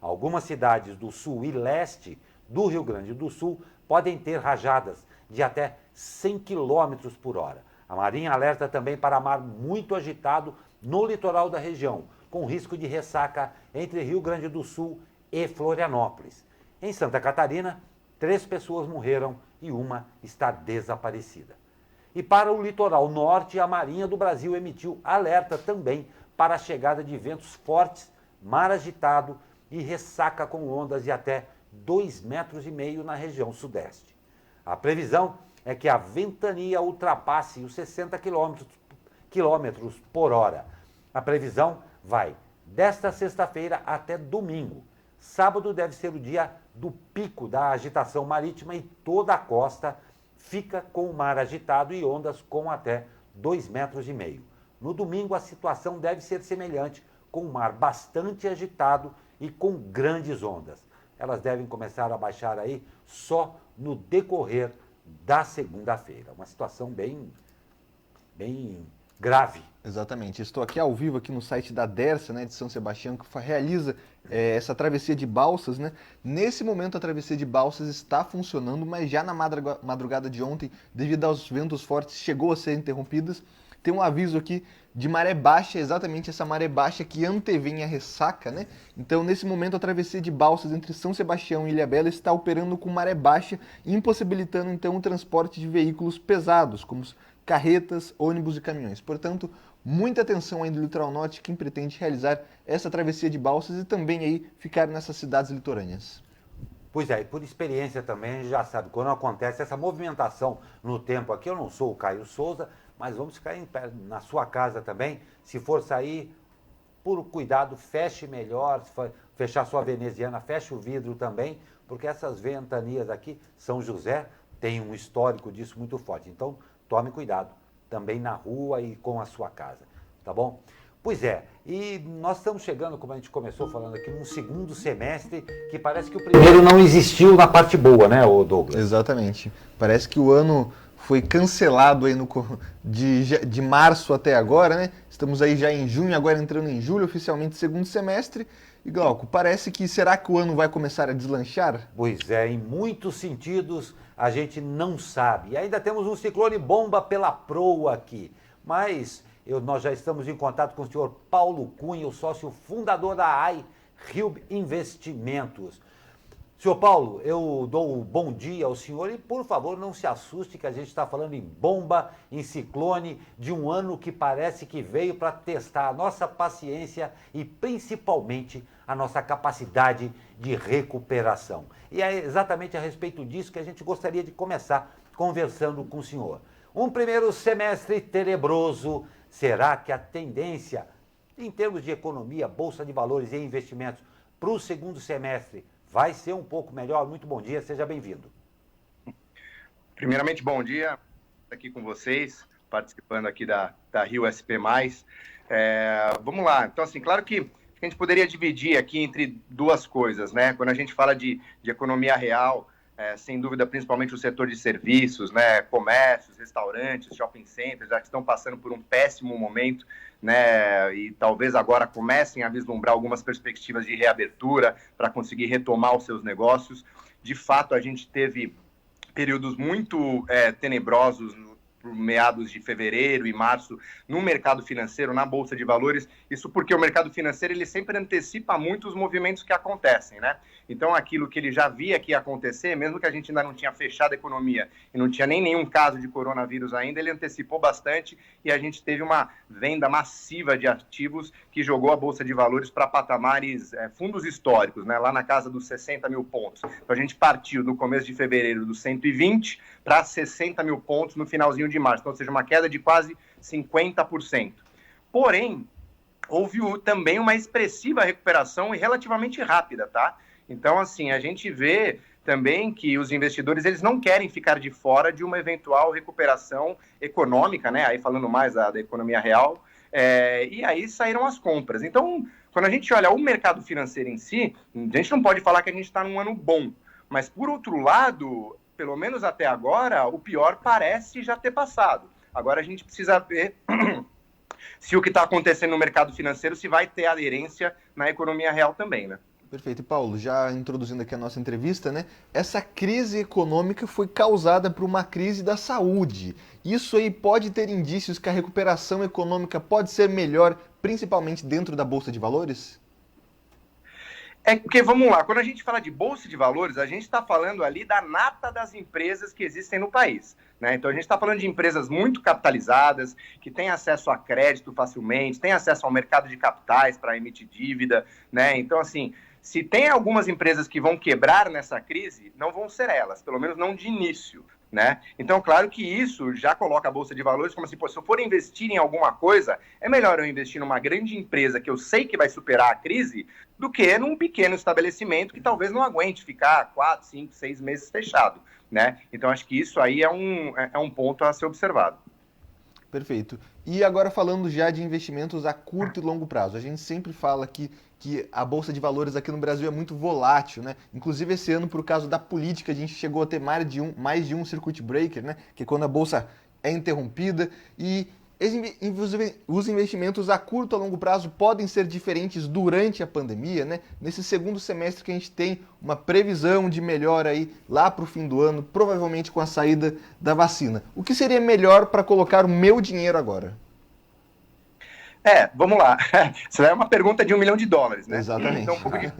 Algumas cidades do sul e leste do Rio Grande do Sul podem ter rajadas de até 100 km por hora. A Marinha alerta também para mar muito agitado no litoral da região, com risco de ressaca entre Rio Grande do Sul e Florianópolis. Em Santa Catarina, 3 pessoas morreram e uma está desaparecida. E para o litoral norte, a Marinha do Brasil emitiu alerta também para a chegada de ventos fortes, mar agitado e ressaca com ondas de até 2,5 metros na região sudeste. A previsão é que a ventania ultrapasse os 60 quilômetros por hora. A previsão vai desta sexta-feira até domingo. Sábado deve ser o dia do pico da agitação marítima e toda a costa fica com o mar agitado e ondas com até 2,5 metros. No domingo a situação deve ser semelhante, com o mar bastante agitado e com grandes ondas. Elas devem começar a baixar aí só no decorrer da segunda-feira. Uma situação bem grave. Exatamente. Estou aqui ao vivo aqui no site da Dersa, né, de São Sebastião, que realiza essa travessia de balsas, né? Nesse momento a travessia de balsas está funcionando, mas já na madrugada de ontem, devido aos ventos fortes, chegou a ser interrompida. Tem um aviso aqui de maré baixa, exatamente essa maré baixa que antevém a ressaca, né? Então, nesse momento, a travessia de balsas entre São Sebastião e Ilhabela está operando com maré baixa, impossibilitando, então, o transporte de veículos pesados, como carretas, ônibus e caminhões. Portanto, muita atenção aí do litoral norte, quem pretende realizar essa travessia de balsas e também aí ficar nessas cidades litorâneas. Pois é, e por experiência também, a gente já sabe, quando acontece essa movimentação no tempo aqui, eu não sou o Caio Souza, mas vamos ficar na sua casa também. Se for sair, por cuidado, feche melhor, fechar sua veneziana, feche o vidro também, porque essas ventanias aqui, São José tem um histórico disso muito forte. Então, tome cuidado também na rua e com a sua casa, tá bom? Pois é, e nós estamos chegando, como a gente começou falando aqui, num segundo semestre que parece que o primeiro não existiu na parte boa, né, Douglas? Exatamente. Parece que o ano foi cancelado aí de março até agora, né? Estamos aí já em junho, agora entrando em julho, oficialmente segundo semestre. E Glauco, parece que, será que o ano vai começar a deslanchar? Pois é, em muitos sentidos a gente não sabe. E ainda temos um ciclone bomba pela proa aqui, mas nós já estamos em contato com o senhor Paulo Cunha, o sócio fundador da iHilb Investimentos. Senhor Paulo, eu dou um bom dia ao senhor e, por favor, não se assuste que a gente está falando em bomba, em ciclone, de um ano que parece que veio para testar a nossa paciência e, principalmente, a nossa capacidade de recuperação. E é exatamente a respeito disso que a gente gostaria de começar conversando com o senhor. Um primeiro semestre tenebroso. Será que a tendência, em termos de economia, bolsa de valores e investimentos, para o segundo semestre vai ser um pouco melhor? Muito bom dia, seja bem-vindo. Primeiramente, bom dia, aqui com vocês, participando aqui da Rio SP+. Vamos lá, então assim, claro que a gente poderia dividir aqui entre duas coisas, né? Quando a gente fala de economia real, sem dúvida, principalmente o setor de serviços, né? Comércios, restaurantes, shopping centers, já que estão passando por um péssimo momento, né, e talvez agora comecem a vislumbrar algumas perspectivas de reabertura para conseguir retomar os seus negócios. De fato, a gente teve períodos muito tenebrosos por meados de fevereiro e março no mercado financeiro, na Bolsa de Valores. Isso porque o mercado financeiro ele sempre antecipa muito os movimentos que acontecem, né? Então, aquilo que ele já via que ia acontecer, mesmo que a gente ainda não tinha fechado a economia e não tinha nem nenhum caso de coronavírus ainda, ele antecipou bastante e a gente teve uma venda massiva de ativos que jogou a Bolsa de Valores para patamares, fundos históricos, né? Lá na casa dos 60 mil pontos. Então, a gente partiu no começo de fevereiro dos 120 para 60 mil pontos no finalzinho de março, então, ou seja, uma queda de quase 50%. Porém, houve também uma expressiva recuperação e relativamente rápida, tá? Então, assim, a gente vê também que os investidores, eles não querem ficar de fora de uma eventual recuperação econômica, né? Aí falando mais da economia real, e aí saíram as compras. Então, quando a gente olha o mercado financeiro em si, a gente não pode falar que a gente está num ano bom, mas por outro lado, pelo menos até agora, o pior parece já ter passado. Agora a gente precisa ver se o que está acontecendo no mercado financeiro se vai ter aderência na economia real também, né? Perfeito. E Paulo, já introduzindo aqui a nossa entrevista, né? Essa crise econômica foi causada por uma crise da saúde. Isso aí pode ter indícios que a recuperação econômica pode ser melhor, principalmente dentro da Bolsa de Valores? É porque, vamos lá, quando a gente fala de Bolsa de Valores, a gente está falando ali da nata das empresas que existem no país, né? Então, a gente está falando de empresas muito capitalizadas, que têm acesso a crédito facilmente, têm acesso ao mercado de capitais para emitir dívida, né? Então, assim, se tem algumas empresas que vão quebrar nessa crise, não vão ser elas, pelo menos não de início, né? Então, claro que isso já coloca a Bolsa de Valores como assim, pô, se eu for investir em alguma coisa, é melhor eu investir numa grande empresa que eu sei que vai superar a crise do que num pequeno estabelecimento que talvez não aguente ficar 4, 5, 6 meses fechado, né? Então, acho que isso aí é um ponto a ser observado. Perfeito. E agora falando já de investimentos a curto e longo prazo. A gente sempre fala que a Bolsa de Valores aqui no Brasil é muito volátil, né? Inclusive esse ano, por causa da política, a gente chegou a ter mais de um circuit breaker, né? Que é quando a Bolsa é interrompida. E os investimentos a curto e longo prazo podem ser diferentes durante a pandemia, né? Nesse segundo semestre que a gente tem uma previsão de melhora aí lá para o fim do ano, provavelmente com a saída da vacina. O que seria melhor para colocar o meu dinheiro agora? Vamos lá. Isso é uma pergunta de $1 milhão, né? Exatamente. Então, um pouco de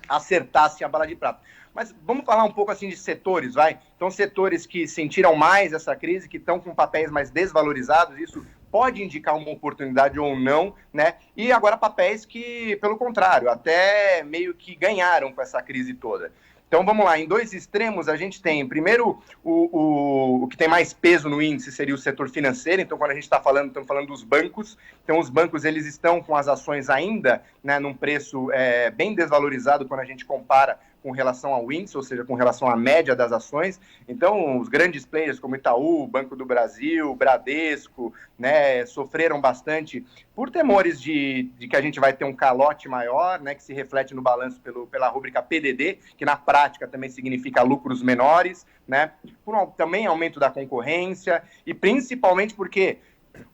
acertar assim, a bala de prata. Mas vamos falar um pouco assim de setores, vai? Então, setores que sentiram mais essa crise, que estão com papéis mais desvalorizados, isso pode indicar uma oportunidade ou não, né? E agora papéis que, pelo contrário, até meio que ganharam com essa crise toda. Então, vamos lá, em dois extremos a gente tem, primeiro, o que tem mais peso no índice seria o setor financeiro. Então, quando a gente está falando, estamos falando dos bancos. Então, os bancos, eles estão com as ações ainda, né, num preço bem desvalorizado quando a gente compara com relação ao índice, ou seja, com relação à média das ações. Então, os grandes players como Itaú, Banco do Brasil, Bradesco, né, sofreram bastante por temores de que a gente vai ter um calote maior, né, que se reflete no balanço pela rúbrica PDD, que na prática também significa lucros menores, né, por também aumento da concorrência e principalmente porque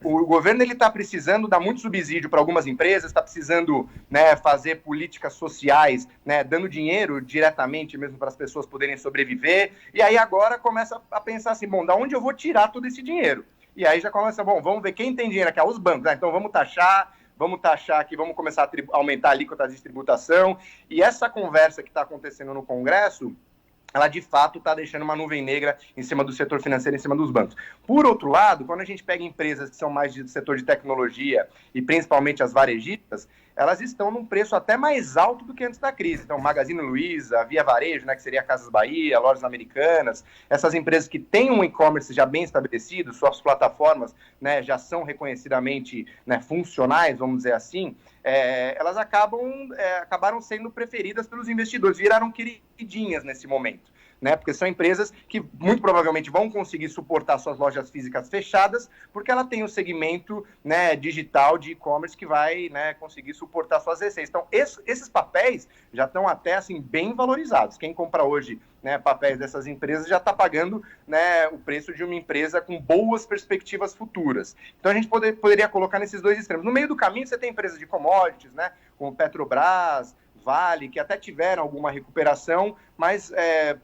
o governo está precisando dar muito subsídio para algumas empresas, está precisando, né, fazer políticas sociais, né, dando dinheiro diretamente mesmo para as pessoas poderem sobreviver, e aí agora começa a pensar assim, bom, da onde eu vou tirar todo esse dinheiro? E aí já começa, bom, vamos ver quem tem dinheiro aqui, os bancos, então vamos taxar aqui, vamos começar a aumentar a alíquota de tributação, e essa conversa que está acontecendo no Congresso, ela de fato está deixando uma nuvem negra em cima do setor financeiro, em cima dos bancos. Por outro lado, quando a gente pega empresas que são mais do setor de tecnologia e principalmente as varejistas, elas estão num preço até mais alto do que antes da crise. Então, Magazine Luiza, Via Varejo, né, que seria Casas Bahia, Lojas Americanas, essas empresas que têm um e-commerce já bem estabelecido, suas plataformas, né, já são reconhecidamente, né, funcionais, vamos dizer assim, elas acabaram sendo preferidas pelos investidores, viraram queridinhas nesse momento, né? Porque são empresas que muito provavelmente vão conseguir suportar suas lojas físicas fechadas, porque ela tem um segmento, né, digital de e-commerce que vai, né, conseguir suportar suas receitas. Então, esses papéis já estão até assim bem valorizados. Quem compra hoje, né, papéis dessas empresas já está pagando, né, o preço de uma empresa com boas perspectivas futuras. Então, a gente poderia colocar nesses dois extremos. No meio do caminho, você tem empresas de commodities, né, como Petrobras, Vale, que até tiveram alguma recuperação, mas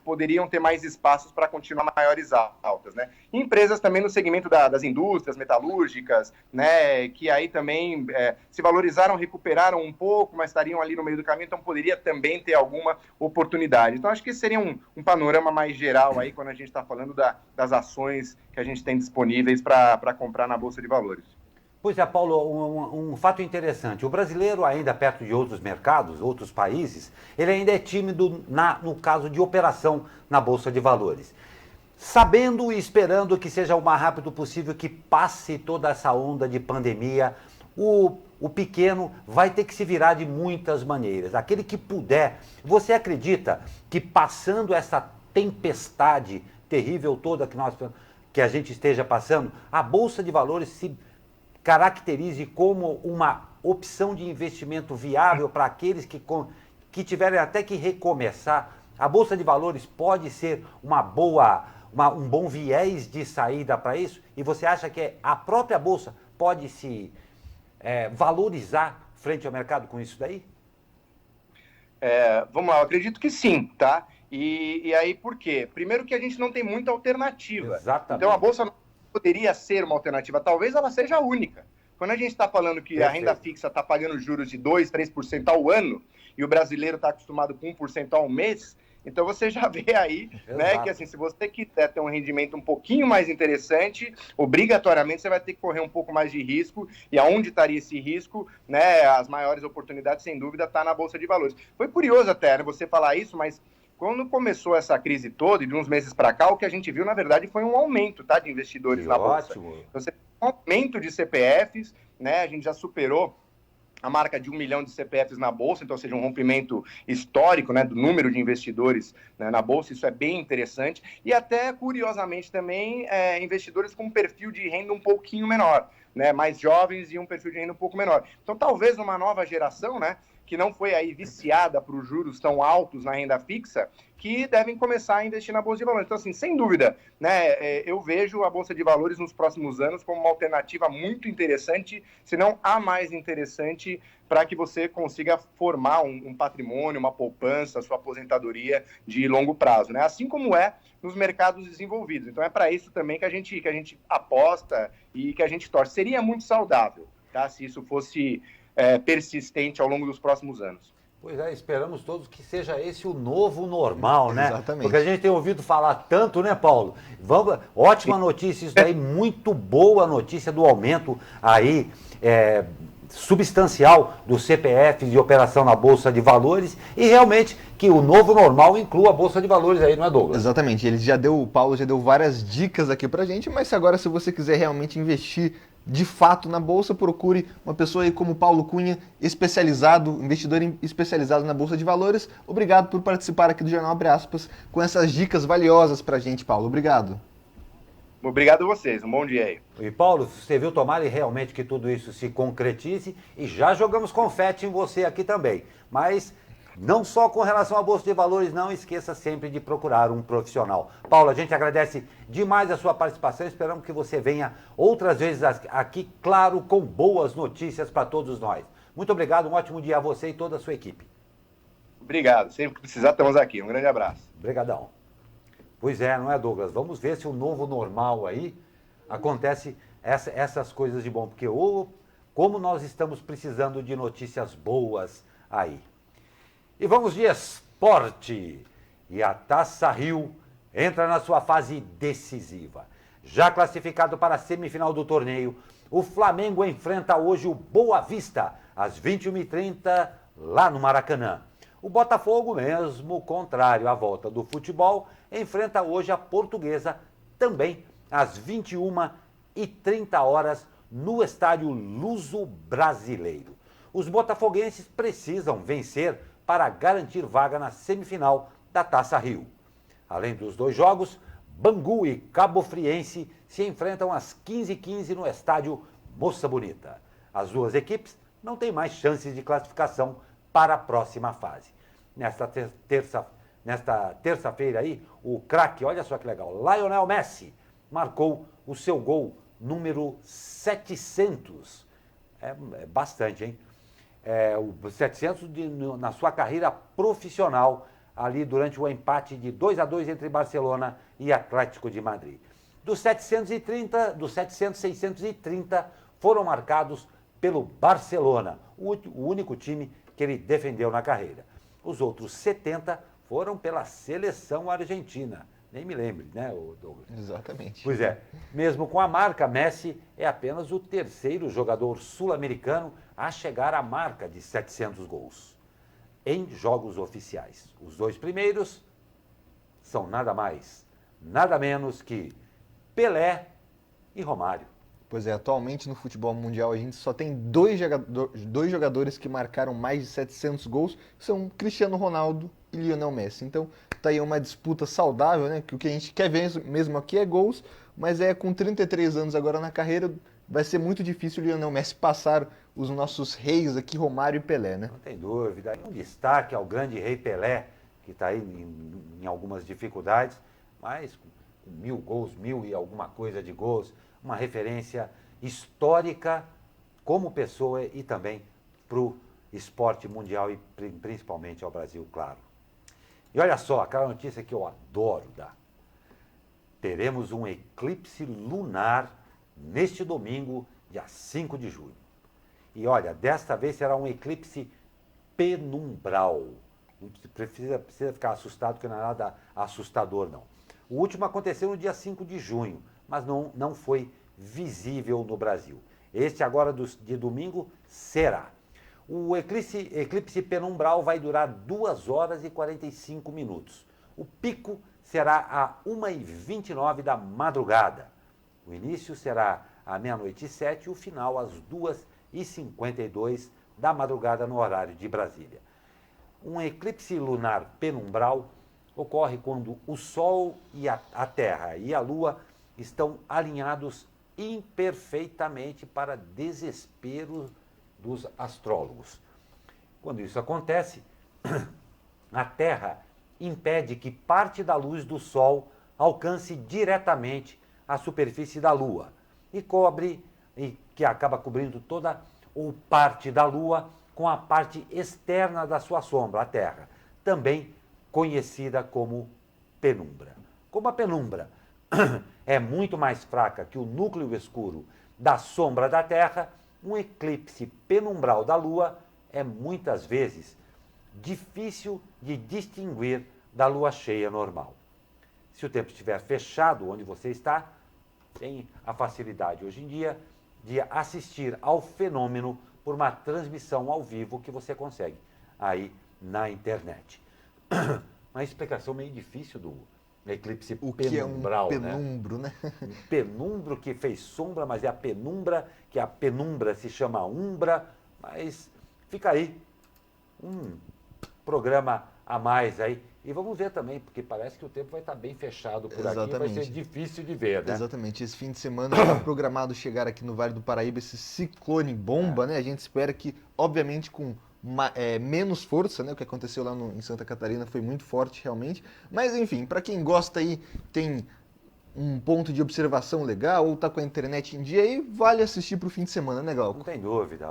poderiam ter mais espaços para continuar maiores altas, né? E empresas também no segmento das indústrias metalúrgicas, né, que aí também se valorizaram, recuperaram um pouco, mas estariam ali no meio do caminho, então poderia também ter alguma oportunidade. Então acho que esse seria um panorama mais geral aí quando a gente está falando das ações que a gente tem disponíveis para comprar na Bolsa de Valores. Pois é, Paulo, um fato interessante. O brasileiro, ainda perto de outros mercados, outros países, ele ainda é tímido no caso de operação na Bolsa de Valores. Sabendo e esperando que seja o mais rápido possível que passe toda essa onda de pandemia, o pequeno vai ter que se virar de muitas maneiras. Aquele que puder. Você acredita que passando essa tempestade terrível toda que a gente esteja passando, a Bolsa de Valores se caracterize como uma opção de investimento viável para aqueles que tiverem até que recomeçar? A Bolsa de Valores pode ser um bom viés de saída para isso? E você acha que a própria Bolsa pode se valorizar frente ao mercado com isso daí? Vamos lá, eu acredito que sim, tá? E aí por quê? Primeiro que a gente não tem muita alternativa. Exatamente. Então a Bolsa não poderia ser uma alternativa, talvez ela seja a única. Quando a gente está falando que a renda fixa está pagando juros de 2%, 3% ao ano, e o brasileiro está acostumado com 1% ao mês, então você já vê aí, né, que assim, se você quiser ter um rendimento um pouquinho mais interessante, obrigatoriamente você vai ter que correr um pouco mais de risco, e aonde estaria esse risco, né, as maiores oportunidades, sem dúvida, está na Bolsa de Valores. Foi curioso até, né, você falar isso, mas quando começou essa crise toda, e de uns meses para cá, o que a gente viu, na verdade, foi um aumento, tá, de investidores na Bolsa. Então, você tem um aumento de CPFs, né, a gente já superou a marca de 1 milhão de CPFs na Bolsa, então, ou seja, um rompimento histórico, né, do número de investidores, né, na Bolsa, isso é bem interessante, e até, curiosamente, também, investidores com um perfil de renda um pouquinho menor, né, mais jovens e um perfil de renda um pouco menor. Então, talvez uma nova geração, né, que não foi aí viciada para os juros tão altos na renda fixa, que devem começar a investir na Bolsa de Valores. Então, assim, sem dúvida, né, eu vejo a Bolsa de Valores nos próximos anos como uma alternativa muito interessante, se não a mais interessante, para que você consiga formar um patrimônio, uma poupança, sua aposentadoria de longo prazo, né? Assim como é nos mercados desenvolvidos. Então, é para isso também que a gente aposta e que a gente torce. Seria muito saudável, tá? Se isso fosse persistente ao longo dos próximos anos. Pois é, esperamos todos que seja esse o novo normal, né? Exatamente. Porque a gente tem ouvido falar tanto, né, Paulo? Ótima notícia, isso daí, muito boa notícia do aumento aí substancial dos CPFs de operação na Bolsa de Valores e realmente que o novo normal inclua a Bolsa de Valores aí, não é, Douglas? Exatamente, o Paulo já deu várias dicas aqui pra gente, mas agora se você quiser realmente investir de fato na Bolsa, procure uma pessoa aí como Paulo Cunha, investidor especializado na Bolsa de Valores. Obrigado por participar aqui do Jornal Abre Aspas com essas dicas valiosas pra gente, Paulo. Obrigado. Obrigado a vocês, um bom dia aí. E Paulo, você viu, tomara realmente que tudo isso se concretize e já jogamos confete em você aqui também. Mas não só com relação à Bolsa de Valores, não esqueça sempre de procurar um profissional. Paulo, a gente agradece demais a sua participação, esperamos que você venha outras vezes aqui, claro, com boas notícias para todos nós. Muito obrigado, um ótimo dia a você e toda a sua equipe. Obrigado, sempre que precisar estamos aqui, um grande abraço. Obrigadão. Pois é, não é, Douglas? Vamos ver se o novo normal aí acontece essas coisas de bom, porque como nós estamos precisando de notícias boas aí. E vamos de esporte. E a Taça Rio entra na sua fase decisiva. Já classificado para a semifinal do torneio, o Flamengo enfrenta hoje o Boa Vista, às 21h30, lá no Maracanã. O Botafogo, mesmo contrário à volta do futebol, enfrenta hoje a Portuguesa, também às 21h30, no estádio Luso Brasileiro. Os botafoguenses precisam vencer para garantir vaga na semifinal da Taça Rio. Além dos dois jogos, Bangu e Cabo Friense se enfrentam às 15h15 no estádio Moça Bonita. As duas equipes não têm mais chances de classificação para a próxima fase. Nesta terça-feira aí, o craque, olha só que legal, Lionel Messi, marcou o seu gol número 700. É bastante, hein? O 700 na sua carreira profissional, ali durante o empate de 2-2 entre Barcelona e Atlético de Madrid. Dos 630 foram marcados pelo Barcelona, o único time que ele defendeu na carreira. Os outros 70 foram pela seleção argentina. Nem me lembre, né, Douglas? Exatamente. Pois é. Mesmo com a marca, Messi é apenas o terceiro jogador sul-americano a chegar à marca de 700 gols em jogos oficiais. Os dois primeiros são nada mais, nada menos que Pelé e Romário. Pois é, atualmente no futebol mundial a gente só tem dois jogadores que marcaram mais de 700 gols, são Cristiano Ronaldo e Lionel Messi. Então tá aí uma disputa saudável, né? Que o que a gente quer ver mesmo aqui é gols, mas com 33 anos agora na carreira, vai ser muito difícil o Lionel Messi passar os nossos reis aqui, Romário e Pelé, né? Não tem dúvida. Um destaque ao grande rei Pelé, que está aí em algumas dificuldades, mas com 1000 gols, 1000 e alguma coisa de gols, uma referência histórica como pessoa e também para o esporte mundial e principalmente ao Brasil, claro. E olha só, aquela notícia que eu adoro dar. Teremos um eclipse lunar neste domingo, dia 5 de junho. E olha, desta vez será um eclipse penumbral. Não precisa ficar assustado, porque não é nada assustador, não. O último aconteceu no dia 5 de junho, mas não foi visível no Brasil. Este agora de domingo será. O eclipse penumbral vai durar 2 horas e 45 minutos. O pico será a 1h29 da madrugada. O início será à 00h07 e o final às 2h52 da madrugada no horário de Brasília. Um eclipse lunar penumbral ocorre quando o Sol e a Terra e a Lua estão alinhados imperfeitamente, para desespero dos astrólogos. Quando isso acontece, a Terra impede que parte da luz do Sol alcance diretamente a superfície da Lua e que acaba cobrindo toda ou parte da Lua com a parte externa da sua sombra, a Terra, também conhecida como penumbra. Como a penumbra é muito mais fraca que o núcleo escuro da sombra da Terra, um eclipse penumbral da Lua é muitas vezes difícil de distinguir da lua cheia normal. Se o tempo estiver fechado onde você está, tem a facilidade hoje em dia de assistir ao fenômeno por uma transmissão ao vivo que você consegue aí na internet. Uma explicação meio difícil do eclipse penumbral, que é um penumbro, né? Um penumbro que fez sombra, mas é a penumbra, que a penumbra se chama umbra, mas fica aí um programa a mais aí. E vamos ver também, porque parece que o tempo vai estar bem fechado por aqui, vai ser difícil de ver, né? Exatamente, esse fim de semana está programado chegar aqui no Vale do Paraíba esse ciclone bomba, né? A gente espera que, obviamente, com menos força, né? O que aconteceu lá em Santa Catarina foi muito forte, realmente. Mas, enfim, para quem gosta aí, tem um ponto de observação legal, ou tá com a internet em dia aí, vale assistir para o fim de semana, né, Glauco? Não tem dúvida.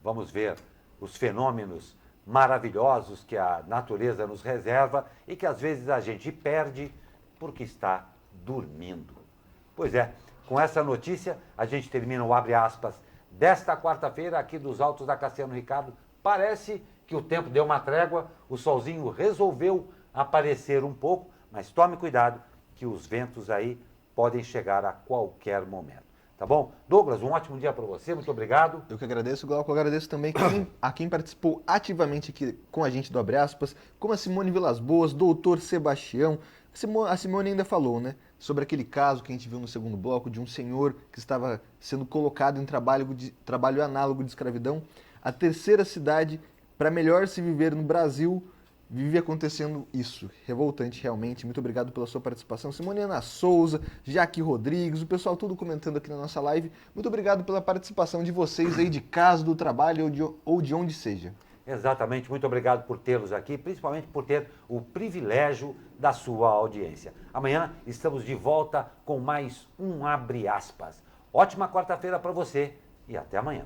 Vamos ver os fenômenos maravilhosos que a natureza nos reserva e que às vezes a gente perde porque está dormindo. Pois é, com essa notícia a gente termina o Abre Aspas desta quarta-feira aqui dos Altos da Cassiano Ricardo. Parece que o tempo deu uma trégua, o solzinho resolveu aparecer um pouco, mas tome cuidado que os ventos aí podem chegar a qualquer momento. Tá bom? Douglas, um ótimo dia para você, muito obrigado. Eu que agradeço, Glauco. Eu agradeço também a quem participou ativamente aqui com a gente do Abre Aspas, como a Simone Vilas Boas, doutor Sebastião. A Simone ainda falou, né, sobre aquele caso que a gente viu no segundo bloco de um senhor que estava sendo colocado em trabalho análogo de escravidão. A terceira cidade para melhor se viver no Brasil vive acontecendo isso. Revoltante, realmente. Muito obrigado pela sua participação. Simone Ana Souza, Jaque Rodrigues, o pessoal tudo comentando aqui na nossa live. Muito obrigado pela participação de vocês aí de casa, do trabalho ou de onde seja. Exatamente. Muito obrigado por tê-los aqui, principalmente por ter o privilégio da sua audiência. Amanhã estamos de volta com mais um Abre Aspas. Ótima quarta-feira para você e até amanhã.